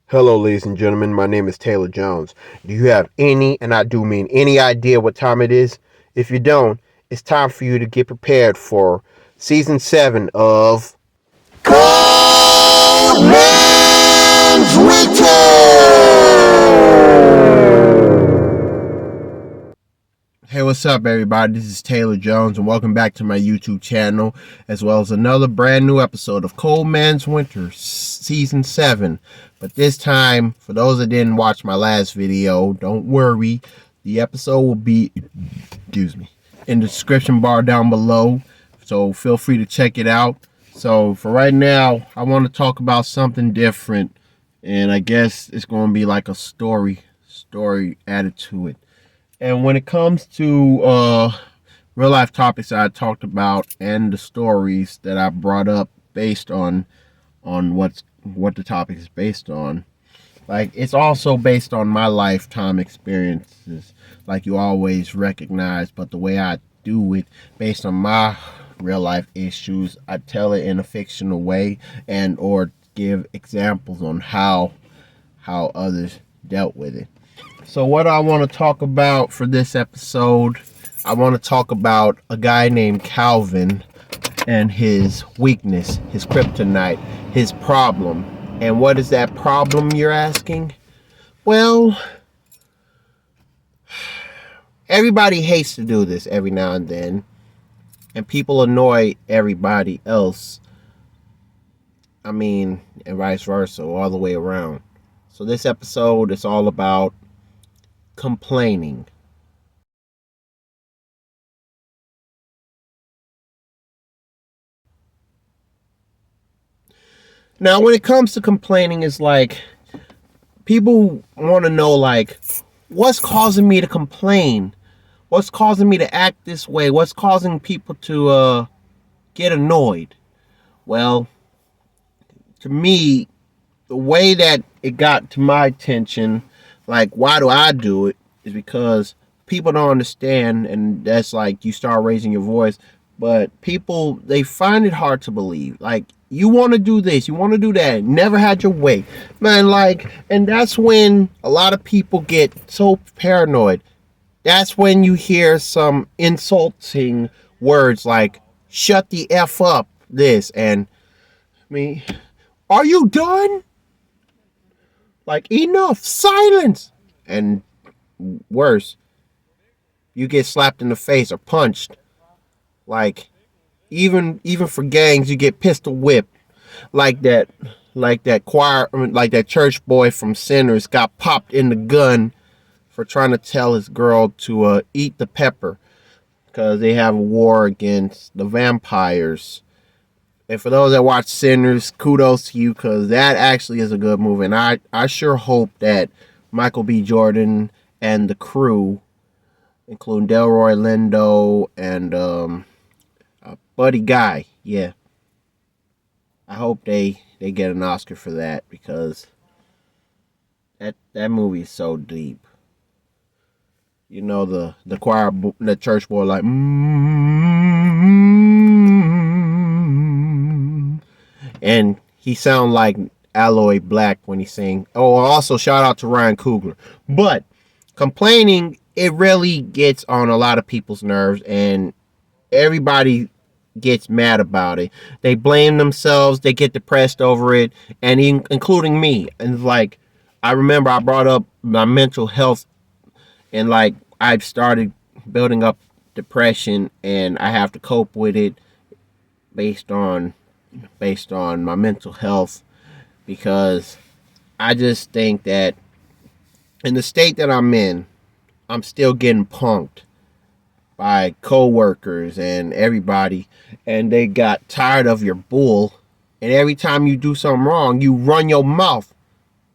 Hello, ladies and gentlemen. My name is Taylor Jones. Do you have any, and I do mean any idea what time it is? If you don't, it's time for you to get prepared for season 7 of Cold Man's Winter! Hey, what's up, everybody? This is Taylor Jones, and welcome back to my YouTube channel, as well as another brand new episode of Cold Man's Winter, Season 7. But this time, for those that didn't watch my last video, don't worry. The episode will be, in the description bar down below, so feel free to check it out. So, for right now, I want to talk about something different, and I guess it's going to be like a story added to it. And when it comes to real life topics that I talked about and the stories that I brought up based on what the topic is based on, like it's also based on my lifetime experiences, like you always recognize. But the way I do it, based on my real life issues, I tell it in a fictional way and or give examples on how others dealt with it. So what I want to talk about for this episode, I want to talk about a guy named Calvin and his weakness, his kryptonite, his problem. And what is that problem, you're asking? Well, everybody hates to do this every now and then, and people annoy everybody else. I mean, and vice versa, all the way around. So this episode is all about complaining. Now, when it comes to complaining, it's like people want to know, like, what's causing me to complain? What's causing me to act this way? What's causing people to get annoyed? Well, to me, the way that it got to my attention, like, why do I do it, is because people don't understand, and that's like you start raising your voice. But people, they find it hard to believe. Like, you want to do this, you want to do that, never had your way, man. Like, and that's when a lot of people get so paranoid. That's when you hear some insulting words like "shut the f up," this, and I mean, are you done? Like, enough, silence, and worse, you get slapped in the face or punched. Like, even for gangs, you get pistol whipped. Like that choir, like that church boy from Sinners got popped in the gun for trying to tell his girl to eat the pepper because they have a war against the vampires. And for those that watch Sinners, kudos to you, because that actually is a good movie. And I sure hope that Michael B. Jordan and the crew, including Delroy Lindo and Buddy Guy, yeah, I hope they get an Oscar for that, because that movie is so deep. You know, the choir, the church boy, like, and he sound like Alloy Black when he sing. Oh, also shout out to Ryan Coogler. But complaining, it really gets on a lot of people's nerves, and everybody gets mad about it. They blame themselves, they get depressed over it, and including me. And like, I remember I brought up my mental health, and like I've started building up depression, and I have to cope with it based on my mental health, because I just think that in the state that I'm in, I'm still getting punked by co-workers and everybody, and they got tired of your bull, and every time you do something wrong, you run your mouth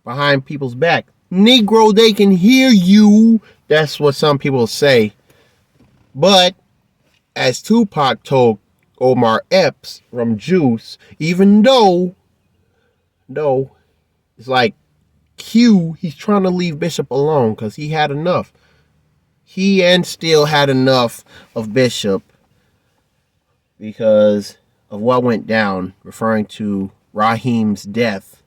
behind people's back. Negro, they can hear you. That's what some people say. But as Tupac told Omar Epps from Juice, even though it's like Q, he's trying to leave Bishop alone because he had enough. He and Steele had enough of Bishop because of what went down, referring to Raheem's death.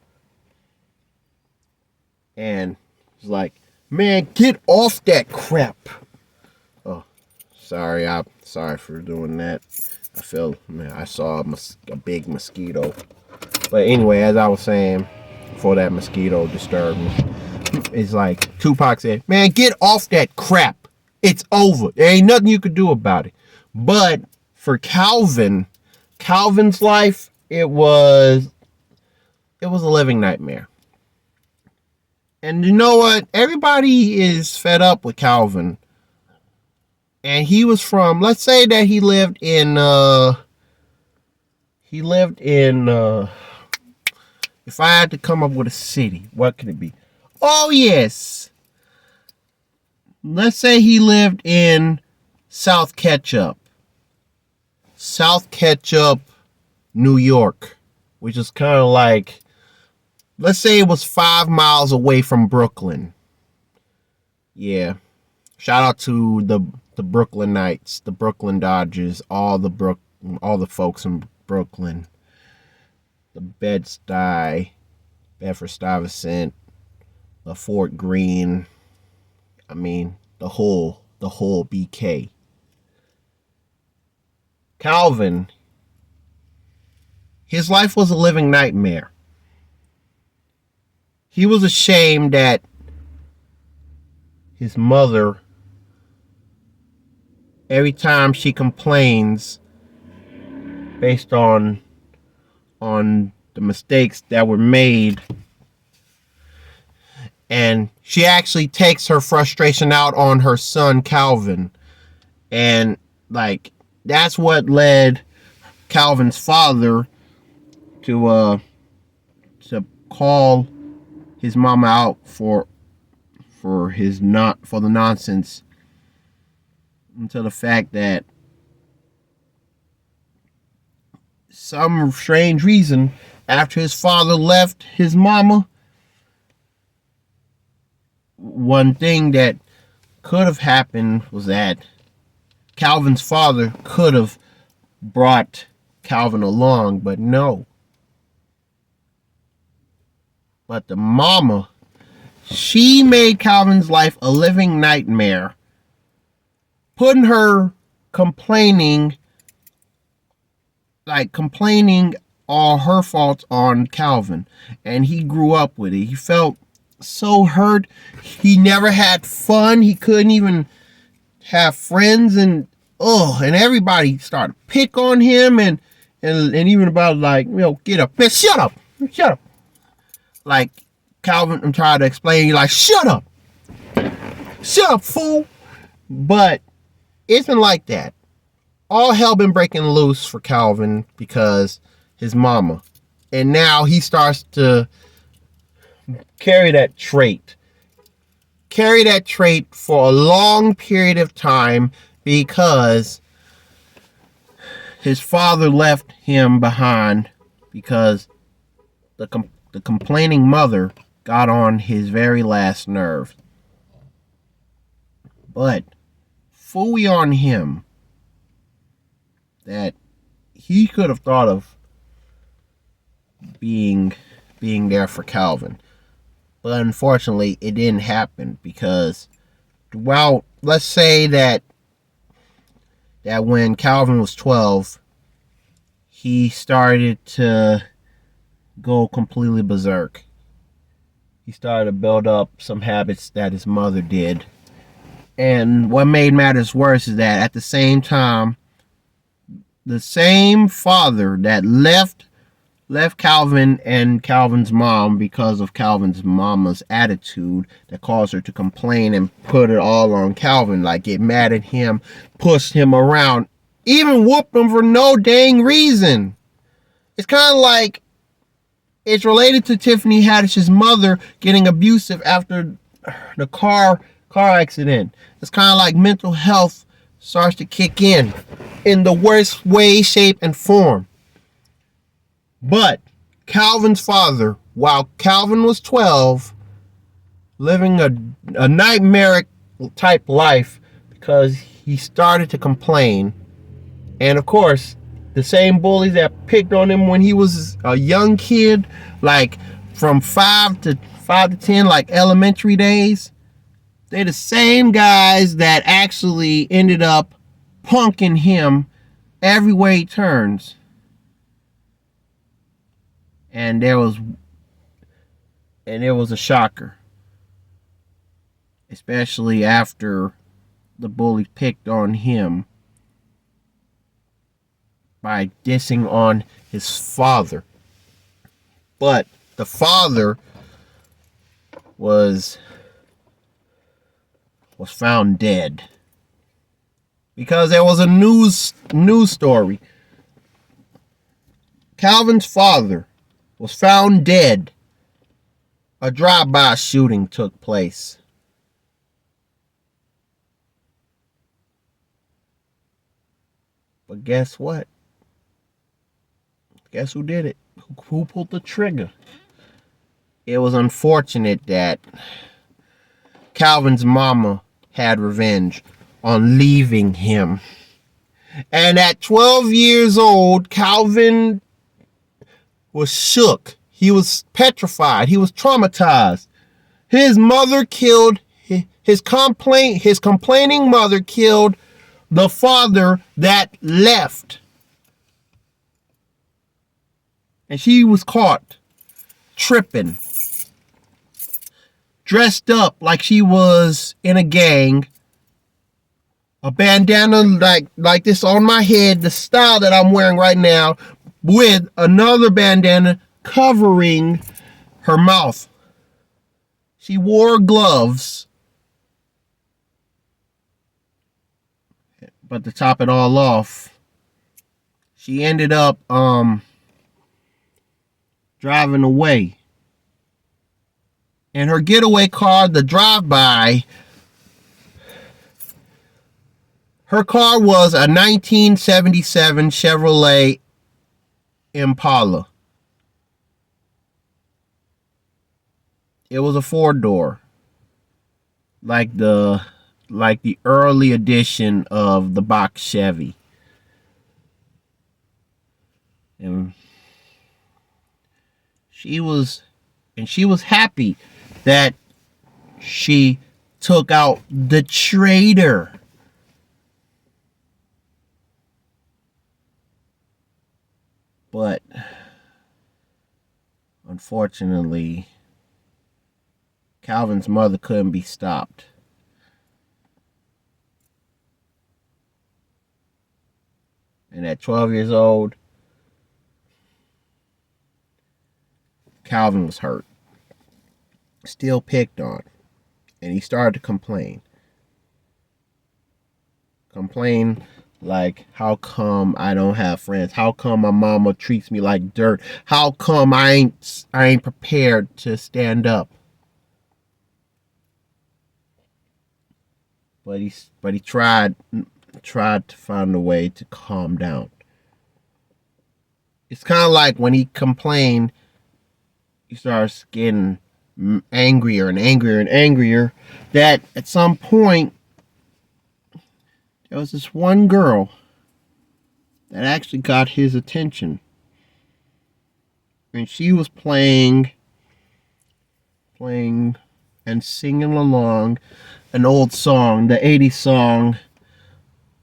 And he's like, man, get off that crap. Oh, sorry for doing that. I saw a big mosquito. But anyway, as I was saying, before that mosquito disturbed me, it's like Tupac said, man, get off that crap. It's over. There ain't nothing you could do about it. But for Calvin's life, it was a living nightmare. And you know what? Everybody is fed up with Calvin. And he was from, let's say that he lived in if I had to come up with a city, what could it be? Oh yes. Let's say he lived in South Ketchup, New York, which is kind of like, let's say it was 5 miles away from Brooklyn. Yeah. Shout out to the Brooklyn Knights, the Brooklyn Dodgers, all the folks in Brooklyn. The Bed-Stuy, Bedford-Stuyvesant, the Fort Greene. I mean, the whole BK. Calvin, his life was a living nightmare. He was ashamed that his mother, every time she complains based on the mistakes that were made, and she actually takes her frustration out on her son Calvin, and like that's what led Calvin's father to call his mama out for the nonsense, until the fact that some strange reason, after his father left his mama, one thing that could have happened was that Calvin's father could have brought Calvin along, but no. But the mama, she made Calvin's life a living nightmare, putting her complaining all her faults on Calvin. And he grew up with it. He felt so hurt. He never had fun. He couldn't even have friends, and everybody started to pick on him, and even about, like, get up. Man, shut up. Like Calvin, I'm trying to explain, like, shut up, fool. But it's been like that. All hell been breaking loose for Calvin because his mama. And now he starts to carry that trait for a long period of time, because his father left him behind, because the complaining mother got on his very last nerve. But fully on him that he could have thought of being there for Calvin. But unfortunately, it didn't happen, because, well, let's say that when Calvin was 12, he started to go completely berserk. He started to build up some habits that his mother did. And what made matters worse is that at the same time, the same father that left Calvin and Calvin's mom because of Calvin's mama's attitude that caused her to complain and put it all on Calvin, like get mad at him, push him around, even whoop him for no dang reason. It's kind of like, it's related to Tiffany Haddish's mother getting abusive after the car accident. It's kind of like mental health starts to kick in the worst way, shape, and form. But Calvin's father, while Calvin was 12, living a nightmaric type life because he started to complain. And of course, the same bullies that picked on him when he was a young kid, like from 5 to 10, like elementary days. They're the same guys that actually ended up punking him everywhere he turns. And there was a shocker, especially after the bully picked on him by dissing on his father. But the father was found dead because there was a news story. Calvin's father was found dead. A drive-by shooting took place. But guess what? Guess who did it? Who pulled the trigger? It was unfortunate that Calvin's mama had revenge on leaving him. And at 12 years old, Calvin was shook. He was petrified. He was traumatized. His mother killed his complaining mother killed the father that left. And she was caught tripping, dressed up like she was in a gang, a bandana like this on my head, the style that I'm wearing right now, with another bandana covering her mouth. She wore gloves. But to top it all off, she ended up driving away. And her getaway car, the drive-by, her car was a 1977 Chevrolet Impala. It was a 4-door, like the early edition of the box Chevy. And she was happy that she took out the traitor. But unfortunately, Calvin's mother couldn't be stopped. And at 12 years old, Calvin was hurt, still picked on, and he started to complain. Like, how come I don't have friends? How come my mama treats me like dirt? How come I ain't prepared to stand up? But he tried to find a way to calm down. It's kind of like when he complained, he starts getting angrier and angrier and angrier, that at some point there was this one girl that actually got his attention. And she was playing and singing along an old song, the 80s song.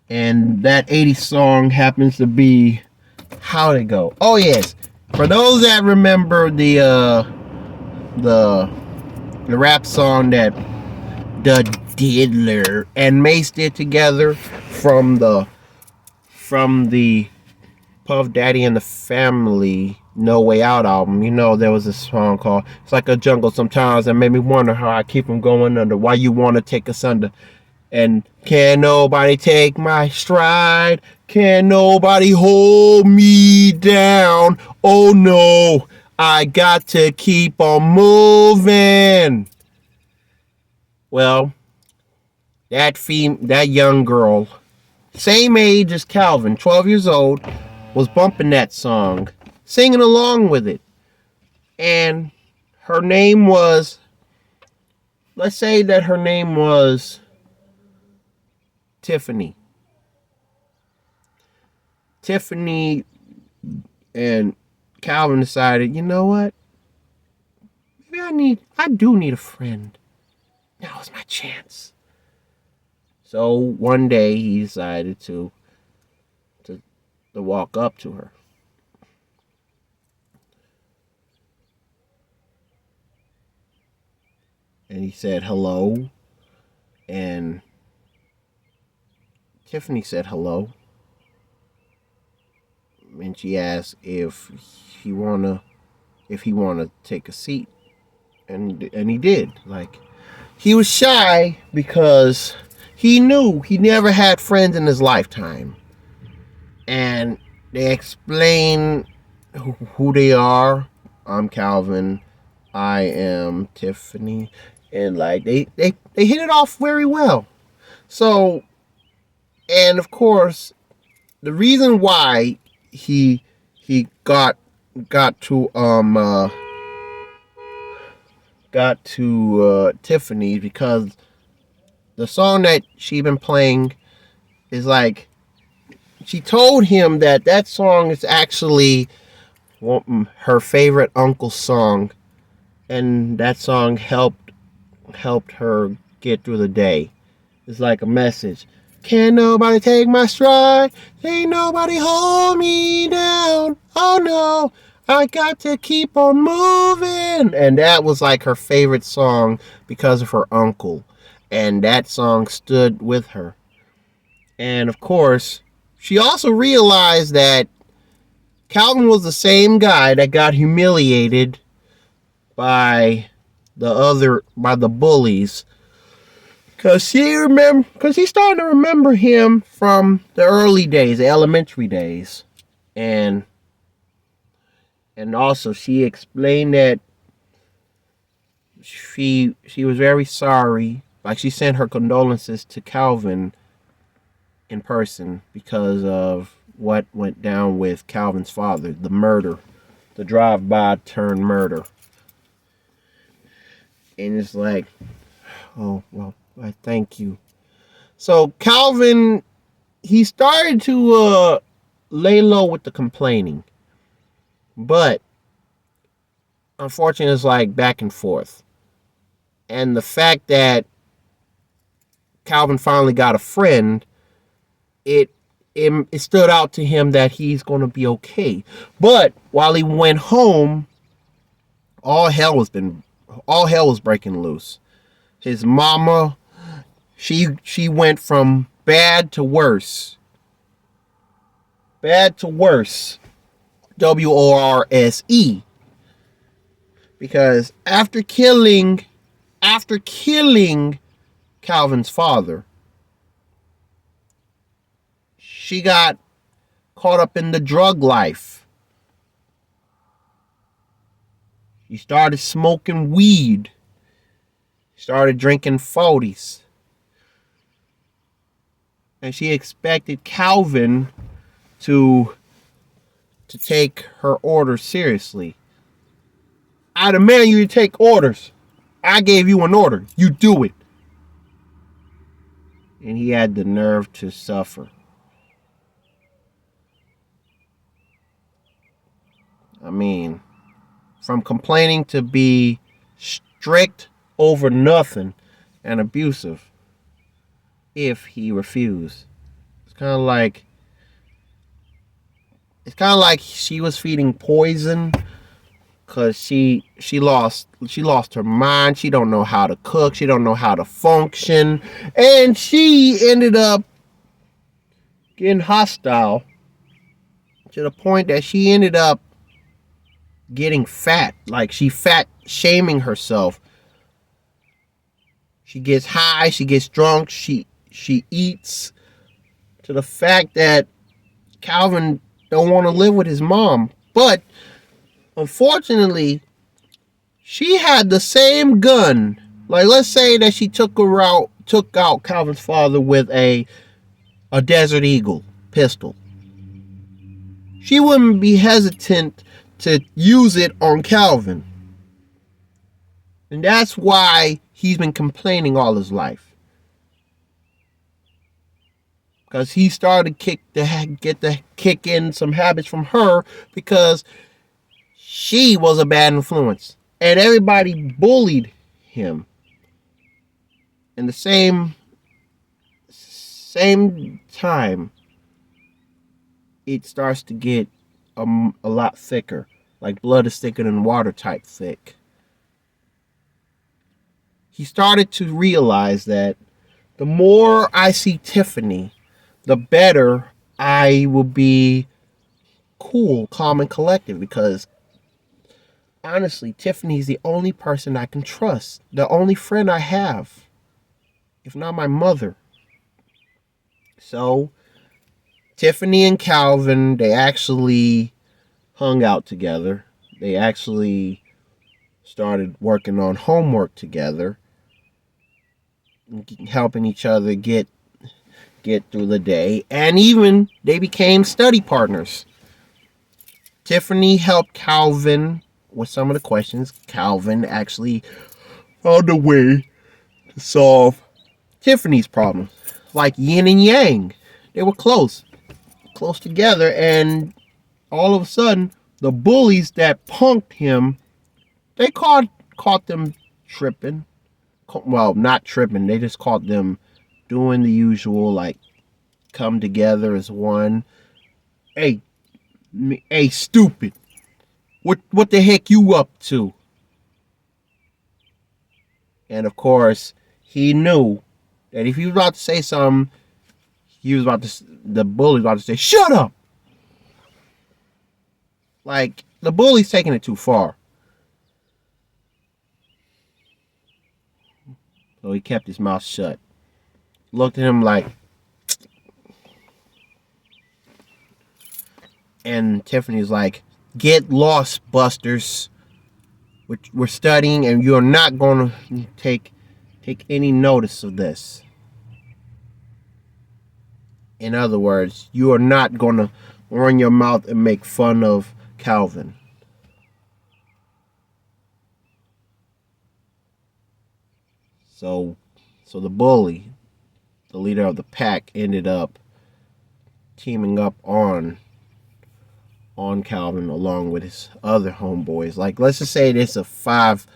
And that 80s song happens to be, how'd it go? Oh yes, for those that remember the rap song that the Diddler and Mace did together from the Puff Daddy and the Family No Way Out album. You know, there was a song called It's Like a Jungle Sometimes that made me wonder how I keep from going under. Why you want to take us under? And can nobody take my stride? Can nobody hold me down? Oh no, I got to keep on moving. Well, that young girl, same age as Calvin, 12 years old, was bumping that song, singing along with it. And her name was, let's say that her name was Tiffany. Tiffany and Calvin decided, you know what? maybe I do need a friend. Now is my chance. So one day he decided to, to walk up to her. And he said hello. And Tiffany said hello. And she asked he wanna take a seat. And he did. Like, he was shy because he knew he never had friends in his lifetime. And they explain who they are. I'm Calvin. I am Tiffany. And like they hit it off very well. So, and of course, the reason why he got to Tiffany, because the song that she been playing is like, she told him that song is actually her favorite uncle's song, and that song helped her get through the day. It's like a message. Can't nobody take my stride. Ain't nobody hold me down. Oh no, I got to keep on moving. And that was like her favorite song because of her uncle. And that song stood with her. And of course, she also realized that Calvin was the same guy that got humiliated by the bullies. Cause he's starting to remember him from the early days, the elementary days. And also she explained that she was very sorry. Like, she sent her condolences to Calvin in person because of what went down with Calvin's father, the murder, the drive-by turn murder. And it's like, oh, well, I thank you. So Calvin, he started to lay low with the complaining. But unfortunately, it's like back and forth. And the fact that Calvin finally got a friend, it stood out to him that he's going to be okay. But while he went home, all hell was breaking loose. His mama, she went from bad to worse. Bad to worse. WORSE. Because after killing Calvin's father, she got caught up in the drug life. She started smoking weed. Started drinking 40s. And she expected Calvin to take her orders seriously. I demand you to take orders. I gave you an order. You do it. And he had the nerve to suffer. I mean, from complaining to be strict over nothing and abusive if he refused. It's kind of like she was feeding poison, because she lost her mind. She don't know how to cook. She don't know how to function. And she ended up getting hostile to the point that she ended up getting fat. Like, she fat shaming herself. She gets high, she gets drunk, she eats, to the fact that Calvin don't want to live with his mom. But unfortunately, she had the same gun. Like, let's say that she took out Calvin's father with a Desert Eagle pistol. She wouldn't be hesitant to use it on Calvin. And that's why he's been complaining all his life. Because he started to kick in some habits from her, because she was a bad influence. and everybody bullied him. In the same time, it starts to get a lot thicker, like blood is thicker than water type thick. He started to realize that the more I see Tiffany, the better I will be cool, calm, and collected, because honestly, Tiffany's the only person I can trust, the only friend I have, if not my mother. So, Tiffany and Calvin, they actually hung out together. They actually started working on homework together, helping each other get through the day, and even they became study partners. Tiffany helped Calvin with some of the questions. Calvin actually found a way to solve Tiffany's problems, like yin and yang. They were close together, and all of a sudden, the bullies that punked him, they caught them tripping. Well, not tripping. They just caught them doing the usual, like come together as one. Hey, hey, stupid! What the heck you up to? And of course, he knew that if he was about to say something, the bully was about to say, "Shut up!" Like the bully's taking it too far. So he kept his mouth shut. Looked at him like, and Tiffany's like, "Get lost, busters. We're studying, and you're not gonna take any notice of this. In other words, you are not gonna run your mouth and make fun of Calvin." So, the bully, the leader of the pack, ended up teaming up on Calvin along with his other homeboys. Like, let's just say it's a five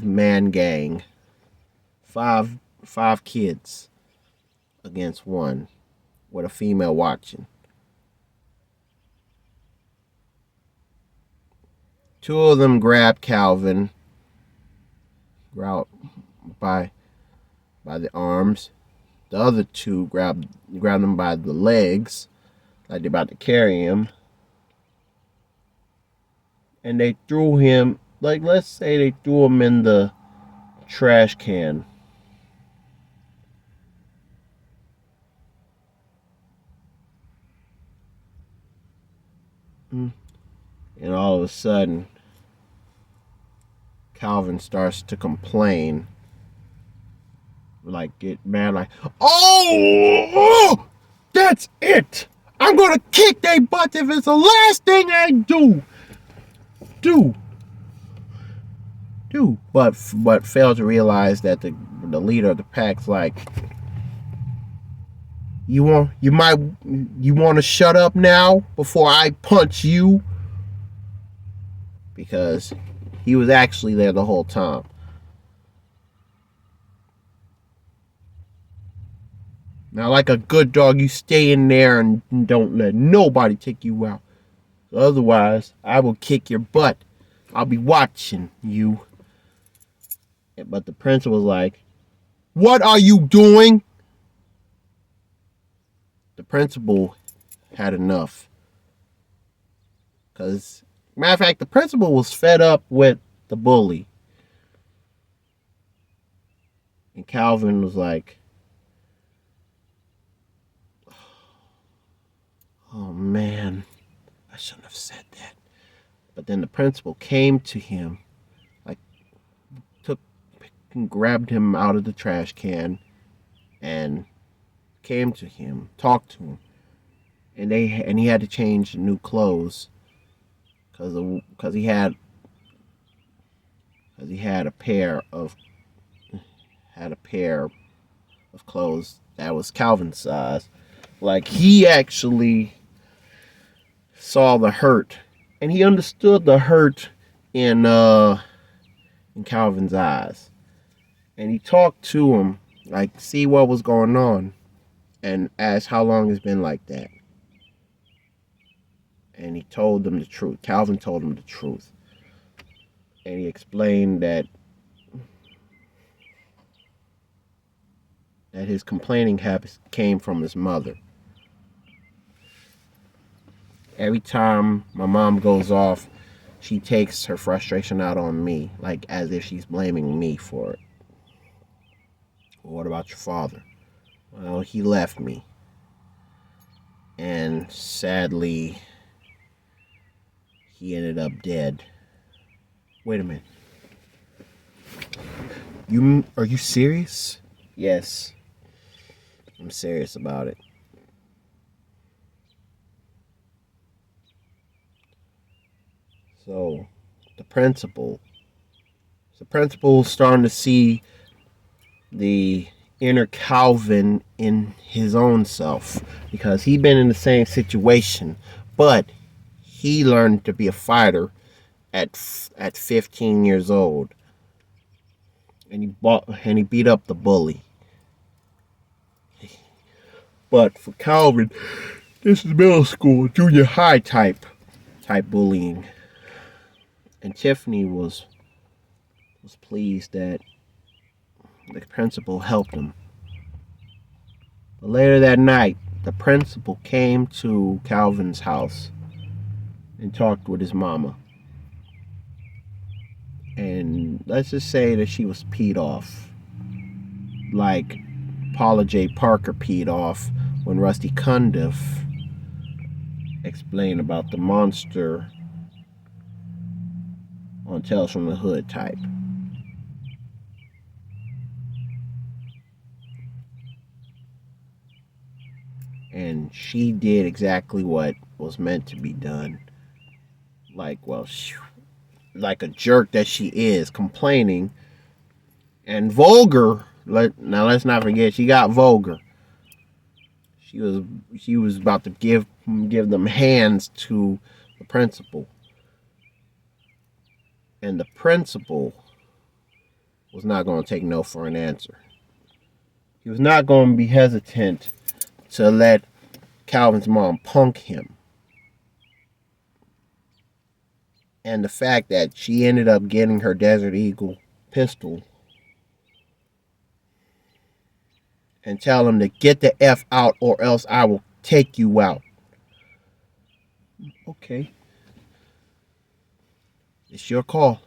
man gang, five kids against one, with a female watching. Two of them grabbed Calvin, grabbed by the arms. The other two grabbed him by the legs, like they're about to carry him. And they threw him, like, let's say they threw him in the trash can. And all of a sudden, Calvin starts to complain. Like, get mad, like, oh, that's it. I'm gonna kick their butt if it's the last thing I do. But failed to realize that the leader of the pack's like, you want to shut up now before I punch you? Because he was actually there the whole time. Now, like a good dog, you stay in there and don't let nobody take you out. Otherwise, I will kick your butt. I'll be watching you. But the principal's like, what are you doing? The principal had enough. Because, matter of fact, the principal was fed up with the bully. And Calvin was like, oh man, I shouldn't have said that. But then the principal came to him, like, took and grabbed him out of the trash can and came to him, talked to him. And he had to change new clothes because he had a pair of clothes that was Calvin's size. Like, he actually saw the hurt, and he understood the hurt in in Calvin's eyes. And he talked to him, like, see what was going on, and asked how long it's been like that. And he told them the truth. Calvin told him the truth. And he explained that his complaining habits came from his mother. Every time my mom goes off, she takes her frustration out on me, like as if she's blaming me for it. Well, what about your father? Well, he left me. And sadly, he ended up dead. Wait a minute. Are you serious? Yes. I'm serious about it. So, the principal starting to see the inner Calvin in his own self, because he'd been in the same situation, but he learned to be a fighter at 15 years old, and he beat up the bully. But for Calvin, this is middle school, junior high type bullying. And Tiffany was pleased that the principal helped him. But later that night, the principal came to Calvin's house and talked with his mama. And let's just say that she was peed off, like Paula J. Parker peed off when Rusty Cundiff explained about the monster on Tales from the Hood type. And she did exactly what was meant to be done. Like a jerk that she is, complaining and vulgar. Now let's not forget, she got vulgar. She was about to give them hands to the principal. And the principal was not going to take no for an answer. He was not going to be hesitant to let Calvin's mom punk him. And the fact that she ended up getting her Desert Eagle pistol and tell him to get the F out or else I will take you out. Okay. It's your call.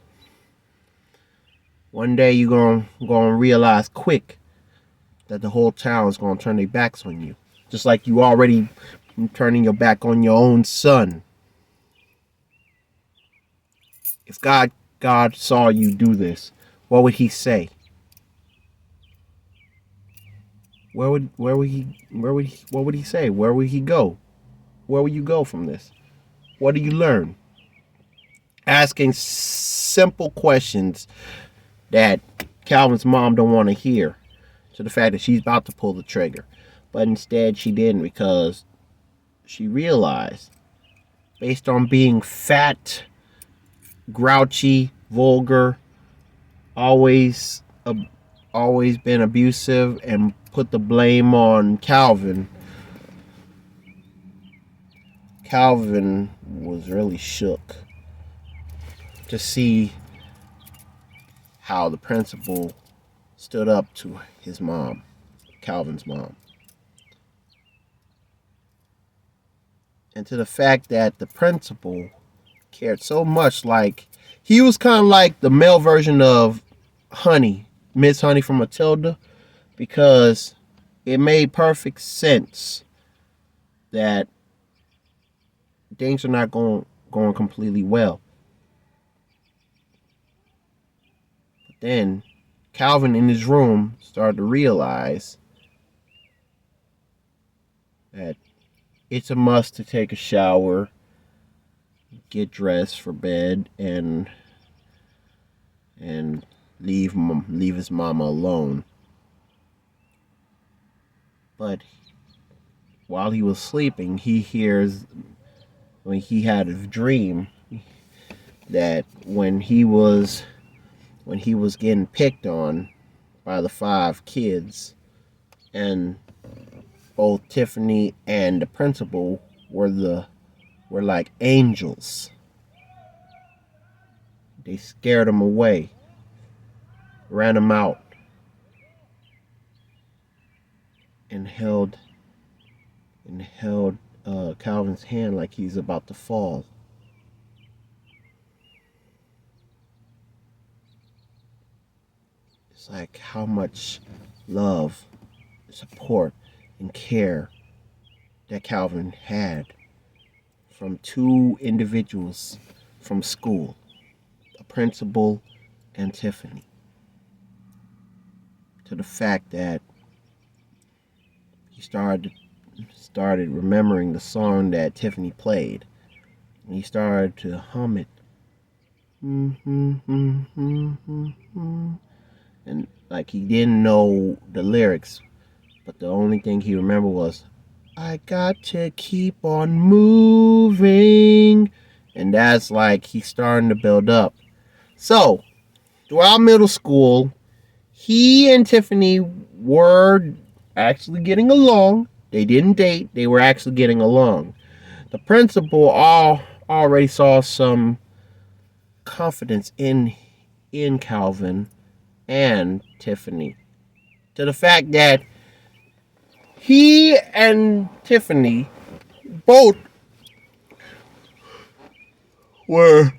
One day you're gonna realize quick that the whole town is gonna turn their backs on you. Just like you already turning your back on your own son. If God saw you do this, what would he say? What would he say? Where would he go? Where would you go from this? What do you learn? Asking simple questions that Calvin's mom don't want to hear, to the fact that she's about to pull the trigger. But instead she didn't, because she realized, based on being fat, grouchy, vulgar, always been abusive, and put the blame on Calvin. Calvin was really shook to see how the principal stood up to his mom, Calvin's mom. And to the fact that the principal cared so much, like he was kind of like the male version of Honey, Miss Honey from Matilda, because it made perfect sense that things are not going completely well. But then Calvin in his room started to realize that it's a must to take a shower, get dressed for bed, and leave his mama alone. But while he was sleeping, he had a dream that when he was when he was getting picked on by the 5 kids, and both Tiffany and the principal were like angels. They scared him away, ran him out, and held Calvin's hand like he's about to fall. It's like how much love, support, and care that Calvin had from 2 individuals from school, the principal and Tiffany, to the fact that he started remembering the song that Tiffany played, and he started to hum it. And like he didn't know the lyrics, but the only thing he remembered was, I got to keep on moving. And that's like he's starting to build up. So, throughout middle school, he and Tiffany were actually getting along. They didn't date, they were actually getting along. The principal already saw some confidence in Calvin and Tiffany, to the fact that he and Tiffany both were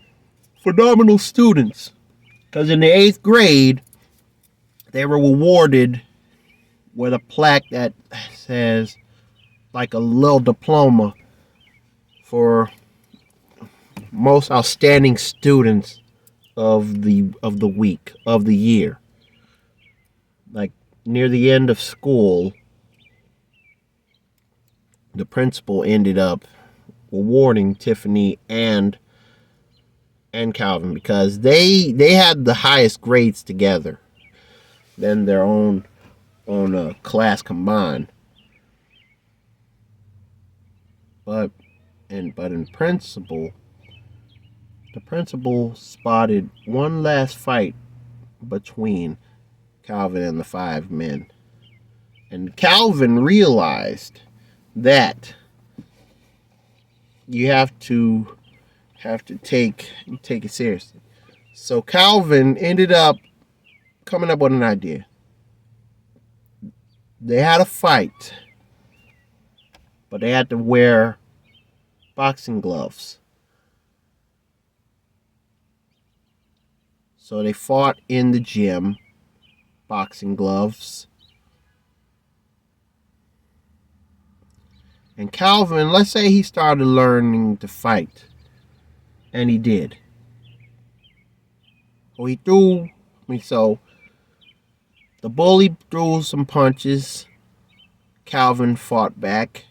phenomenal students, because in the 8th grade they were awarded with a plaque that says, like a little diploma, for most outstanding students of the week, of the year. Like near the end of school, the principal ended up awarding Tiffany and Calvin, because they had the highest grades together than their own class combined. But in principal, the principal spotted one last fight between Calvin and the 5 men. And Calvin realized that you have to take it seriously. So Calvin ended up coming up with an idea. They had a fight, but they had to wear boxing gloves. So they fought in the gym, boxing gloves. And Calvin, let's say he started learning to fight. And he did. So the bully threw some punches. Calvin fought back.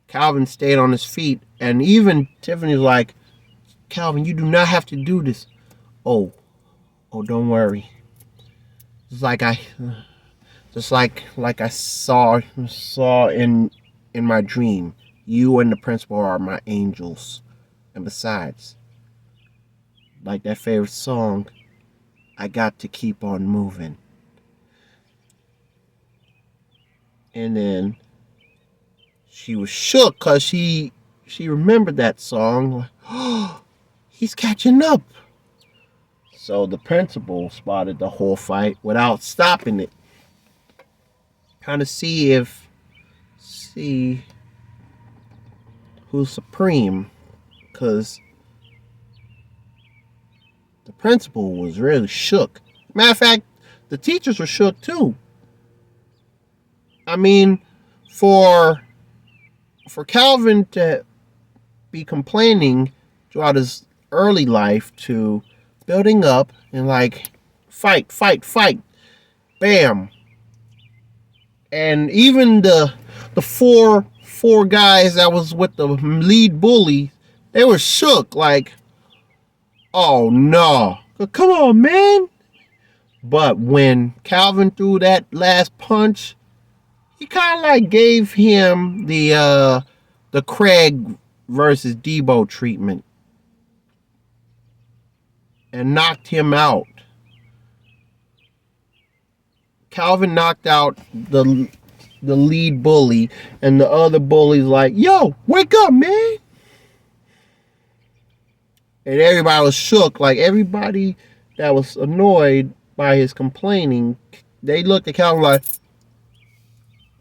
Calvin stayed on his feet. And even Tiffany's like, Calvin, you do not have to do this. Oh, don't worry. Just like I saw in my dream. You and the principal are my angels. And besides, like that favorite song, I got to keep on moving. And then she was shook because she remembered that song. Like, oh, he's catching up. So the principal spotted the whole fight without stopping it. Kind of see who's supreme. Because the principal was really shook. Matter of fact, the teachers were shook too. I mean, for Calvin to be complaining throughout his early life to building up and like fight, bam. And even the four guys that was with the lead bully, they were shook, like, oh no, come on, man. But when Calvin threw that last punch, he kind of like gave him the Craig versus Debo treatment. and knocked him out. Calvin knocked out the lead bully, and the other bully's like, "Yo, wake up, man!" And everybody was shook. Like everybody that was annoyed by his complaining, they looked at Calvin like,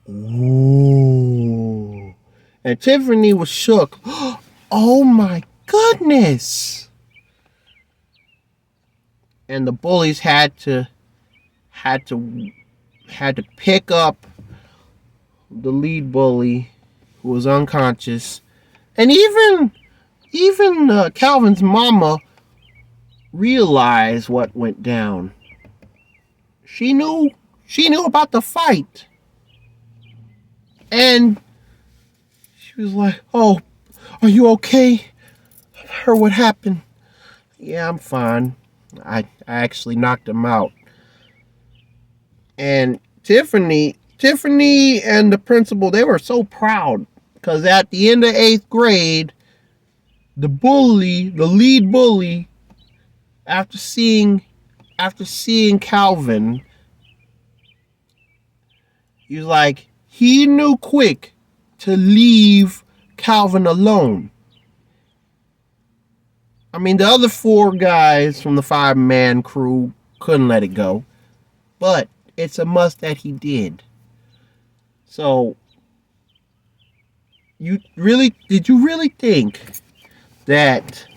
"Ooh." And Tiffany was shook. Oh my goodness! And the bullies had to pick up the lead bully who was unconscious, and even Calvin's mama realized what went down. She knew about the fight, and she was like, "Oh, are you okay? I heard what happened." "Yeah, I'm fine. I actually knocked him out." And Tiffany and the principal, they were so proud because at the end of 8th grade, the lead bully, after seeing Calvin, he was like, he knew quick to leave Calvin alone. I mean, the other 4 guys from the 5-man crew couldn't let it go, but it's a must that he did. So, did you really think that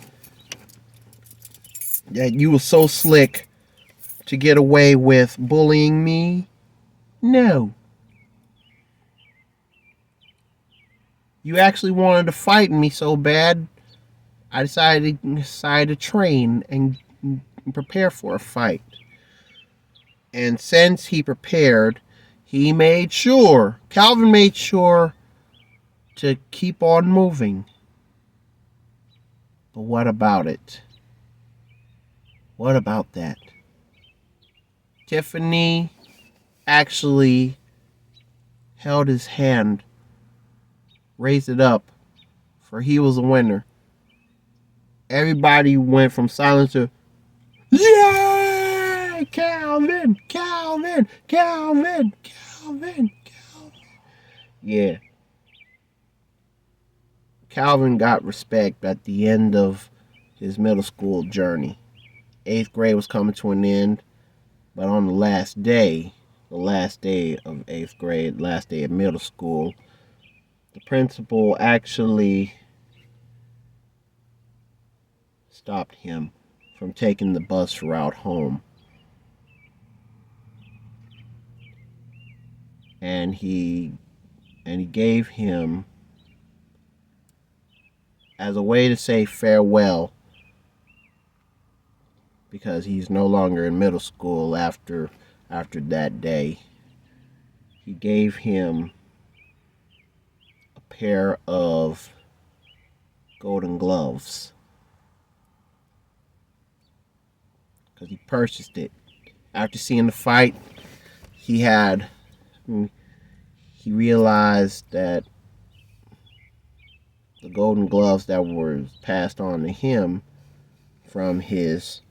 you were so slick to get away with bullying me? No. You actually wanted to fight me so bad, I decided to train and prepare for a fight. And since he prepared, Calvin made sure to keep on moving. But what about it? What about that? Tiffany actually held his hand, raised it up, for he was a winner. Everybody went from silence to, "Yay! Calvin! Calvin! Calvin! Calvin! Calvin!" Yeah. Calvin got respect at the end of his middle school journey. 8th grade was coming to an end, but on the last day of 8th grade, last day of middle school, the principal actually stopped him from taking the bus route home. And he gave him, as a way to say farewell, because he's no longer in middle school after that day, he gave him a pair of golden gloves, because he purchased it after seeing the fight. He realized that the golden gloves that were passed on to him from his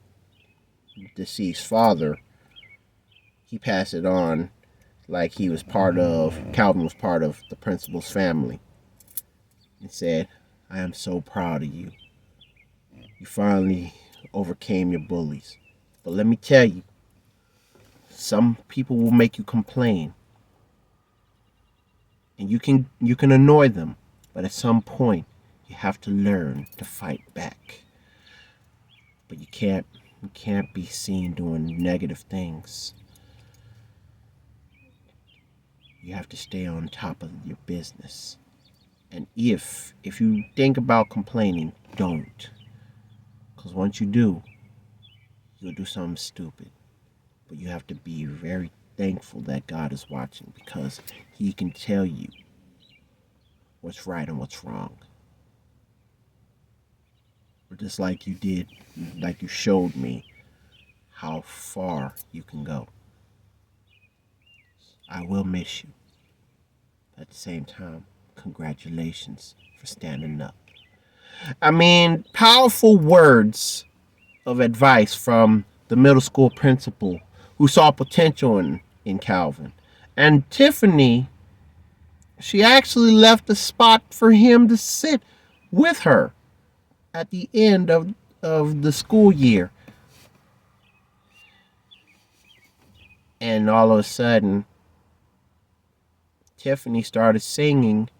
deceased father, he passed it on like Calvin was part of the principal's family. He said, "I am so proud of you. You finally overcame your bullies. But let me tell you, some people will make you complain. And you can annoy them, but at some point you have to learn to fight back. But you can't be seen doing negative things. You have to stay on top of your business. And if you think about complaining, don't. Because once you do, you'll do something stupid. But you have to be very thankful that God is watching, because He can tell you what's right and what's wrong. Or just like you did, like you showed me how far you can go. I will miss you. At the same time, congratulations for standing up. I mean, powerful words of advice from the middle school principal who saw potential in Calvin. And Tiffany, she actually left a spot for him to sit with her at the end of the school year. And all of a sudden, Tiffany started singing,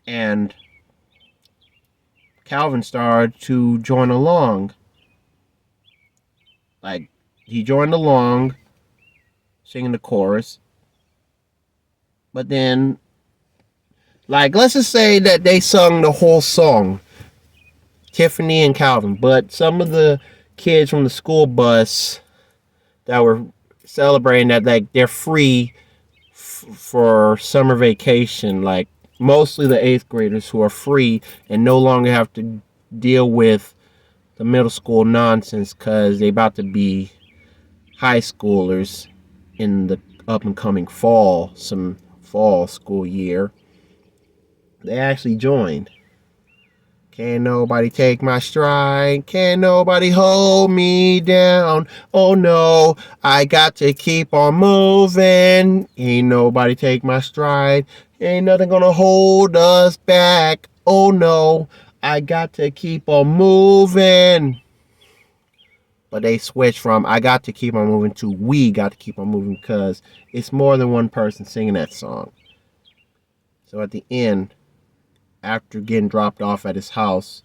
and Calvin started to join along. Like, he joined along, singing the chorus. But then, like, let's just say that they sung the whole song, Tiffany and Calvin. But some of the kids from the school bus that were celebrating that, like, they're free for summer vacation, like, mostly the 8th graders who are free and no longer have to deal with the middle school nonsense because they about to be high schoolers in the up and coming fall school year. They actually joined. Can't nobody take my stride. Can't nobody hold me down. Oh no, I got to keep on moving. Ain't nobody take my stride. Ain't nothing gonna hold us back. Oh no, I got to keep on moving. But they switched from I got to keep on moving to we got to keep on moving because it's more than one person singing that song. So at the end, after getting dropped off at his house,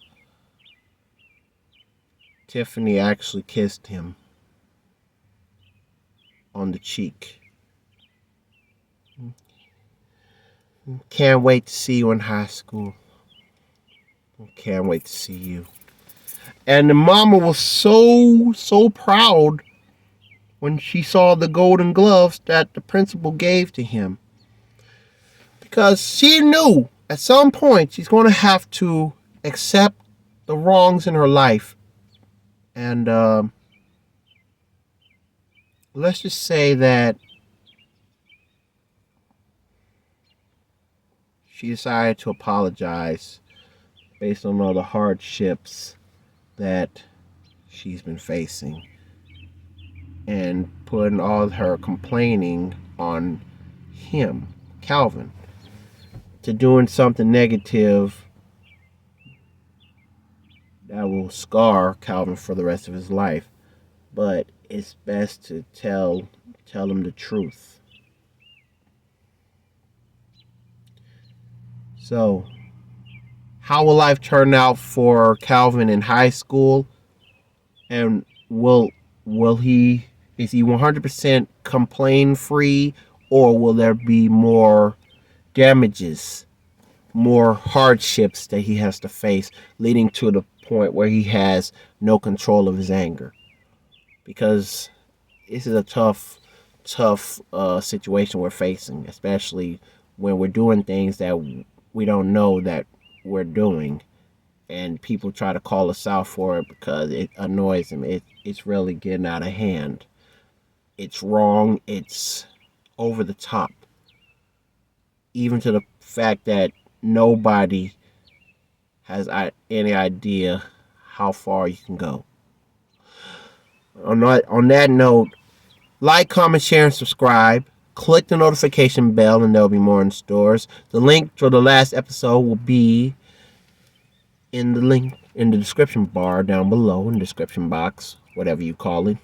Tiffany actually kissed him on the cheek. Can't wait to see you in high school. Can't wait to see you. And the mama was so proud when she saw the golden gloves that the principal gave to him. Because she knew at some point she's going to have to accept the wrongs in her life. And let's just say that she decided to apologize based on all the hardships that she's been facing and putting all her complaining on him, Calvin, to doing something negative that will scar Calvin for the rest of his life. But it's best to tell him the truth. So, how will life turn out for Calvin in high school? And is he 100% complaint free, or will there be more damages, more hardships that he has to face, leading to the point where he has no control of his anger? Because this is a tough situation we're facing, especially when we're doing things that we don't know that we're doing, and people try to call us out for it because it annoys them. It's really getting out of hand. It's wrong. It's over the top. Even to the fact that nobody has any idea how far you can go. On that note, like, comment, share, and subscribe. Click the notification bell and there'll be more in stores. The link for the last episode will be in the description bar down below, in the description box, whatever you call it.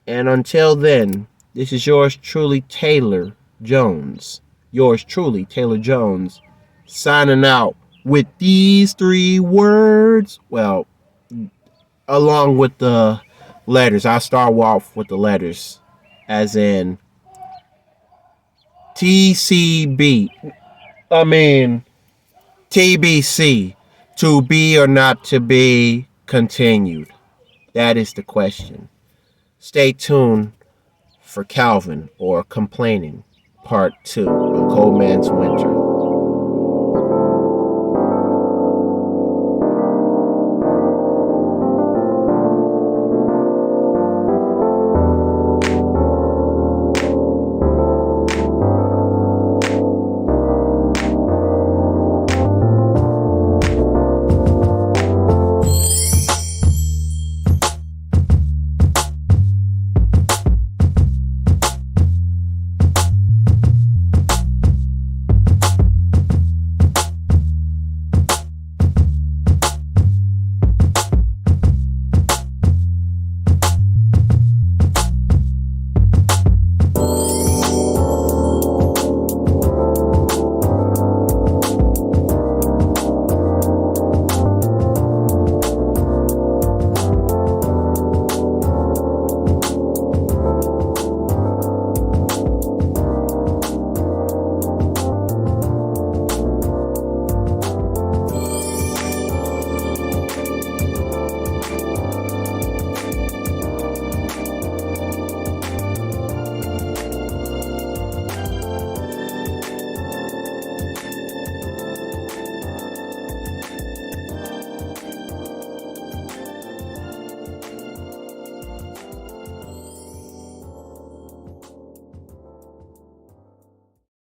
And until then, this is yours truly, Taylor Jones. Yours truly, Taylor Jones, signing out with these 3 words. Well, along with the letters. I'll start off with the letters, as in TCB. I mean, TBC. To be or not to be continued. That is the question. Stay tuned for Calvin, or Complaining, Part 2 of Cold Man's Winter.